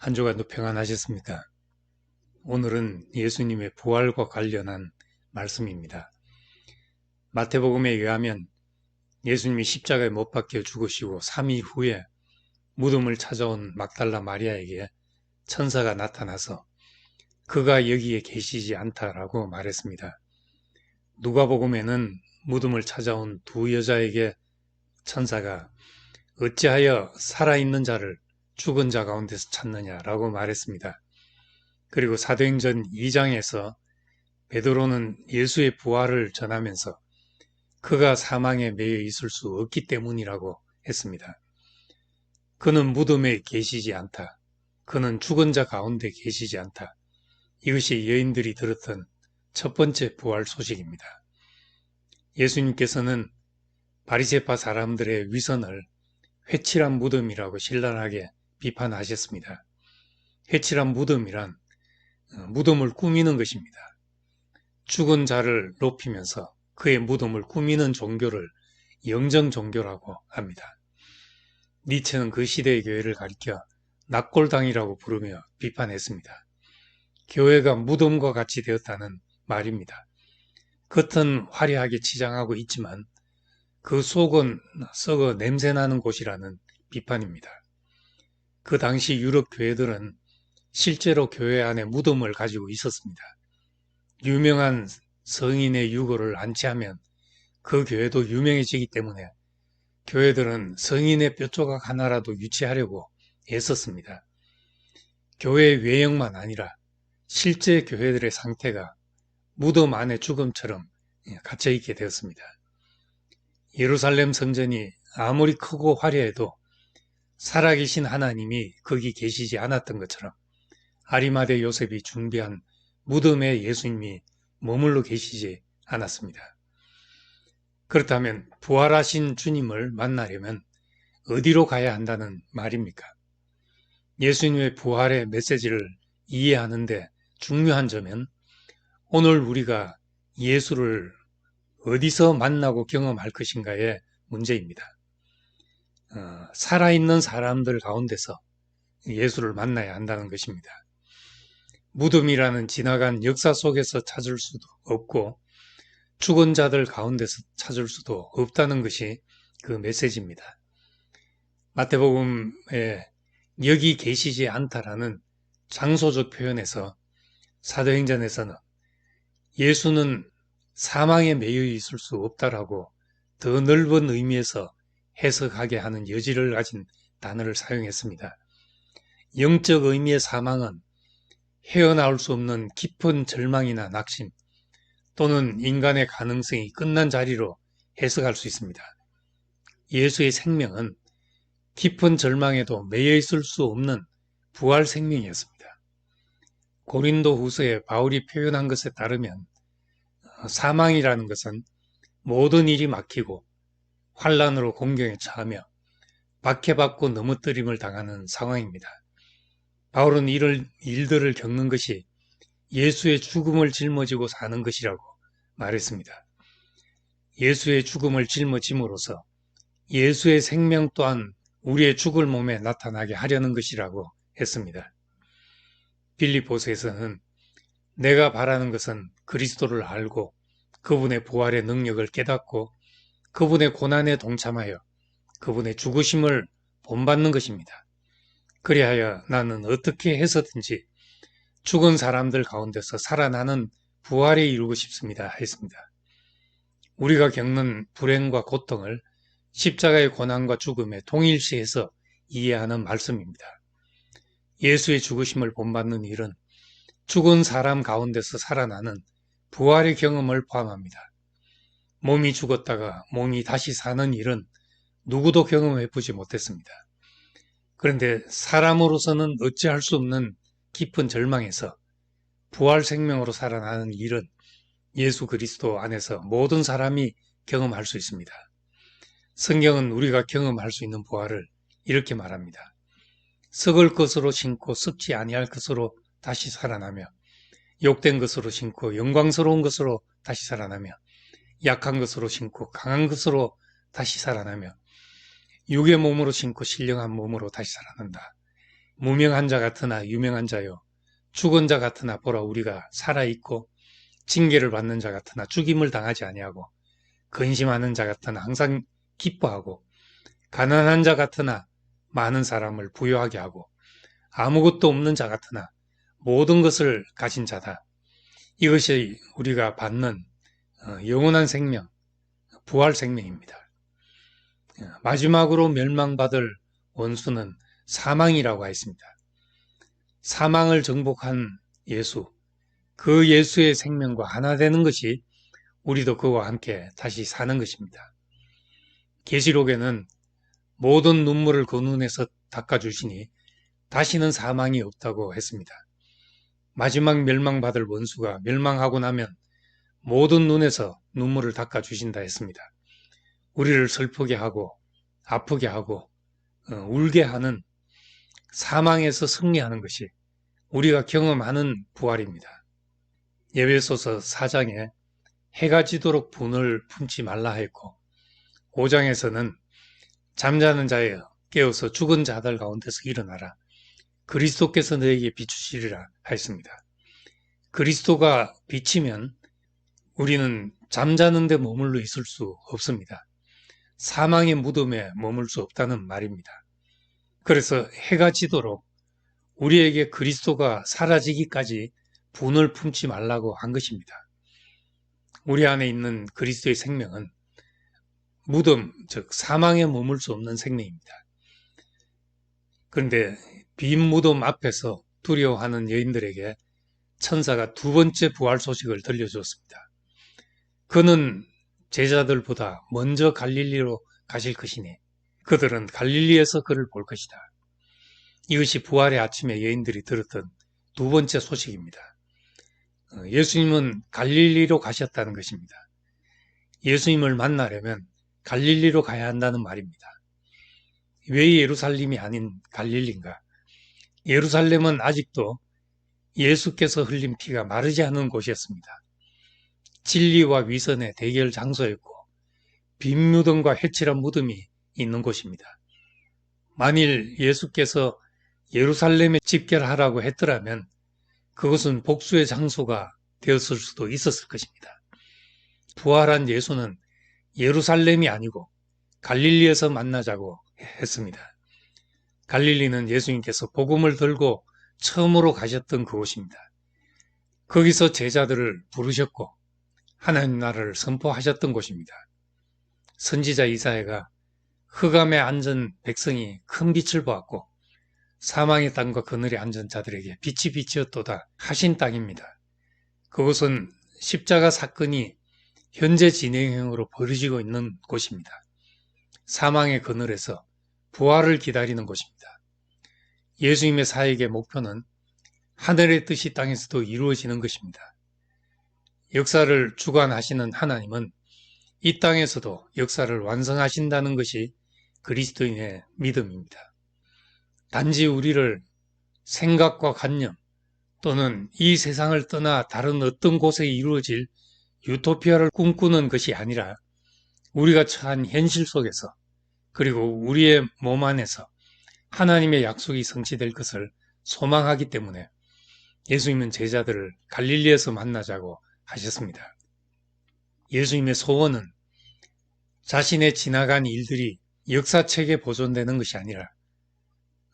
한 주간도 평안하셨습니까? 오늘은 예수님의 부활과 관련한 말씀입니다. 마태복음에 의하면 예수님이 십자가에 못 박혀 죽으시고 3일 후에 무덤을 찾아온 막달라 마리아에게 천사가 나타나서 그가 여기에 계시지 않다라고 말했습니다. 누가복음에는 무덤을 찾아온 두 여자에게 천사가 어찌하여 살아있는 자를 죽은 자 가운데서 찾느냐라고 말했습니다. 그리고 사도행전 2장에서 베드로는 예수의 부활을 전하면서 그가 사망에 매여 있을 수 없기 때문이라고 했습니다. 그는 무덤에 계시지 않다. 그는 죽은 자 가운데 계시지 않다. 이것이 여인들이 들었던 첫 번째 부활 소식입니다. 예수님께서는 바리새파 사람들의 위선을 회칠한 무덤이라고 신랄하게 비판하셨습니다. 회칠한 무덤이란 무덤을 꾸미는 것입니다. 죽은 자를 높이면서 그의 무덤을 꾸미는 종교를 영정 종교라고 합니다. 니체는 그 시대의 교회를 가리켜 낙골당이라고 부르며 비판했습니다. 교회가 무덤과 같이 되었다는 말입니다. 겉은 화려하게 치장하고 있지만 그 속은 썩어 냄새나는 곳이라는 비판입니다. 그 당시 유럽 교회들은 실제로 교회 안에 무덤을 가지고 있었습니다. 유명한 성인의 유골을 안치하면 그 교회도 유명해지기 때문에 교회들은 성인의 뼈조각 하나라도 유치하려고 애썼습니다. 교회의 외형만 아니라 실제 교회들의 상태가 무덤 안의 죽음처럼 갇혀있게 되었습니다. 예루살렘 성전이 아무리 크고 화려해도 살아계신 하나님이 거기 계시지 않았던 것처럼 아리마대 요셉이 준비한 무덤에 예수님이 머물러 계시지 않았습니다. 그렇다면 부활하신 주님을 만나려면 어디로 가야 한다는 말입니까? 예수님의 부활의 메시지를 이해하는데 중요한 점은 오늘 우리가 예수를 어디서 만나고 경험할 것인가의 문제입니다. 살아있는 사람들 가운데서 예수를 만나야 한다는 것입니다. 무덤이라는 지나간 역사 속에서 찾을 수도 없고 죽은 자들 가운데서 찾을 수도 없다는 것이 그 메시지입니다. 마태복음에 여기 계시지 않다라는 장소적 표현에서 사도행전에서는 예수는 사망에 매여 있을 수 없다라고 더 넓은 의미에서 해석하게 하는 여지를 가진 단어를 사용했습니다. 영적 의미의 사망은 헤어나올 수 없는 깊은 절망이나 낙심 또는 인간의 가능성이 끝난 자리로 해석할 수 있습니다. 예수의 생명은 깊은 절망에도 매여 있을 수 없는 부활 생명이었습니다. 고린도 후서에 바울이 표현한 것에 따르면 사망이라는 것은 모든 일이 막히고 환란으로 공경에 처하며 박해받고 넘어뜨림을 당하는 상황입니다. 바울은 이런 일들을 겪는 것이 예수의 죽음을 짊어지고 사는 것이라고 말했습니다. 예수의 죽음을 짊어짐으로써 예수의 생명 또한 우리의 죽을 몸에 나타나게 하려는 것이라고 했습니다. 빌립보서에서는 내가 바라는 것은 그리스도를 알고 그분의 부활의 능력을 깨닫고 그분의 고난에 동참하여 그분의 죽으심을 본받는 것입니다. 그리하여 나는 어떻게 해서든지 죽은 사람들 가운데서 살아나는 부활에 이루고 싶습니다. 했습니다. 우리가 겪는 불행과 고통을 십자가의 고난과 죽음에 동일시해서 이해하는 말씀입니다. 예수의 죽으심을 본받는 일은 죽은 사람 가운데서 살아나는 부활의 경험을 포함합니다. 몸이 죽었다가 몸이 다시 사는 일은 누구도 경험해보지 못했습니다. 그런데 사람으로서는 어찌할 수 없는 깊은 절망에서 부활 생명으로 살아나는 일은 예수 그리스도 안에서 모든 사람이 경험할 수 있습니다. 성경은 우리가 경험할 수 있는 부활을 이렇게 말합니다. 썩을 것으로 신고 썩지 아니할 것으로 다시 살아나며 욕된 것으로 신고 영광스러운 것으로 다시 살아나며 약한 것으로 신고 강한 것으로 다시 살아나며 육의 몸으로 신고 신령한 몸으로 다시 살아난다. 무명한 자 같으나 유명한 자요 죽은 자 같으나 보라 우리가 살아있고 징계를 받는 자 같으나 죽임을 당하지 아니하고 근심하는 자 같으나 항상 기뻐하고 가난한 자 같으나 많은 사람을 부유하게 하고 아무것도 없는 자 같으나 모든 것을 가진 자다. 이것이 우리가 받는 영원한 생명, 부활 생명입니다. 마지막으로 멸망받을 원수는 사망이라고 했습니다. 사망을 정복한 예수, 그 예수의 생명과 하나 되는 것이 우리도 그와 함께 다시 사는 것입니다. 계시록에는 모든 눈물을 그 눈에서 닦아주시니 다시는 사망이 없다고 했습니다. 마지막 멸망받을 원수가 멸망하고 나면 모든 눈에서 눈물을 닦아주신다 했습니다. 우리를 슬프게 하고 아프게 하고 울게 하는 사망에서 승리하는 것이 우리가 경험하는 부활입니다. 에베소서 4장에 해가 지도록 분을 품지 말라 했고 5장에서는 잠자는 자여 깨어서 죽은 자들 가운데서 일어나라. 그리스도께서 너에게 비추시리라 하였습니다. 그리스도가 비치면 우리는 잠자는 데 머물러 있을 수 없습니다. 사망의 무덤에 머물 수 없다는 말입니다. 그래서 해가 지도록 우리에게 그리스도가 사라지기까지 분을 품지 말라고 한 것입니다. 우리 안에 있는 그리스도의 생명은 무덤, 즉 사망에 머물 수 없는 생명입니다. 그런데 빈 무덤 앞에서 두려워하는 여인들에게 천사가 두 번째 부활 소식을 들려주었습니다. 그는 제자들보다 먼저 갈릴리로 가실 것이니 그들은 갈릴리에서 그를 볼 것이다. 이것이 부활의 아침에 여인들이 들었던 두 번째 소식입니다. 예수님은 갈릴리로 가셨다는 것입니다. 예수님을 만나려면 갈릴리로 가야 한다는 말입니다. 왜 예루살렘이 아닌 갈릴리인가? 예루살렘은 아직도 예수께서 흘린 피가 마르지 않은 곳이었습니다. 진리와 위선의 대결 장소였고 빈 무덤과 해칠한 무덤이 있는 곳입니다. 만일 예수께서 예루살렘에 집결하라고 했더라면 그것은 복수의 장소가 되었을 수도 있었을 것입니다. 부활한 예수는 예루살렘이 아니고 갈릴리에서 만나자고 했습니다. 갈릴리는 예수님께서 복음을 들고 처음으로 가셨던 그곳입니다. 거기서 제자들을 부르셨고 하나님 나라를 선포하셨던 곳입니다. 선지자 이사야가 흑암에 앉은 백성이 큰 빛을 보았고 사망의 땅과 그늘에 앉은 자들에게 빛이 비치었도다 하신 땅입니다. 그곳은 십자가 사건이 현재 진행형으로 벌어지고 있는 곳입니다. 사망의 그늘에서 부활을 기다리는 곳입니다. 예수님의 사역의 목표는 하늘의 뜻이 땅에서도 이루어지는 것입니다. 역사를 주관하시는 하나님은 이 땅에서도 역사를 완성하신다는 것이 그리스도인의 믿음입니다. 단지 우리를 생각과 관념 또는 이 세상을 떠나 다른 어떤 곳에 이루어질 유토피아를 꿈꾸는 것이 아니라 우리가 처한 현실 속에서 그리고 우리의 몸 안에서 하나님의 약속이 성취될 것을 소망하기 때문에 예수님은 제자들을 갈릴리에서 만나자고 하셨습니다. 예수님의 소원은 자신의 지나간 일들이 역사책에 보존되는 것이 아니라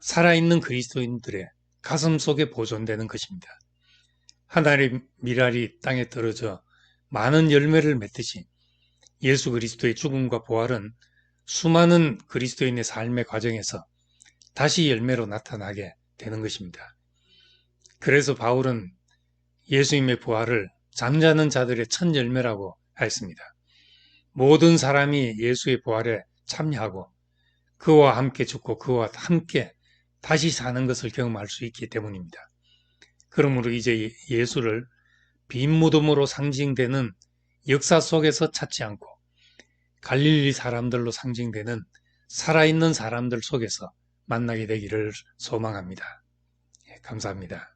살아있는 그리스도인들의 가슴 속에 보존되는 것입니다. 하나님의 미랄이 땅에 떨어져 많은 열매를 맺듯이 예수 그리스도의 죽음과 부활은 수많은 그리스도인의 삶의 과정에서 다시 열매로 나타나게 되는 것입니다. 그래서 바울은 예수님의 부활을 잠자는 자들의 첫 열매라고 했습니다. 모든 사람이 예수의 부활에 참여하고 그와 함께 죽고 그와 함께 다시 사는 것을 경험할 수 있기 때문입니다. 그러므로 이제 예수를 빈 무덤으로 상징되는 역사 속에서 찾지 않고 갈릴리 사람들로 상징되는 살아있는 사람들 속에서 만나게 되기를 소망합니다. 감사합니다.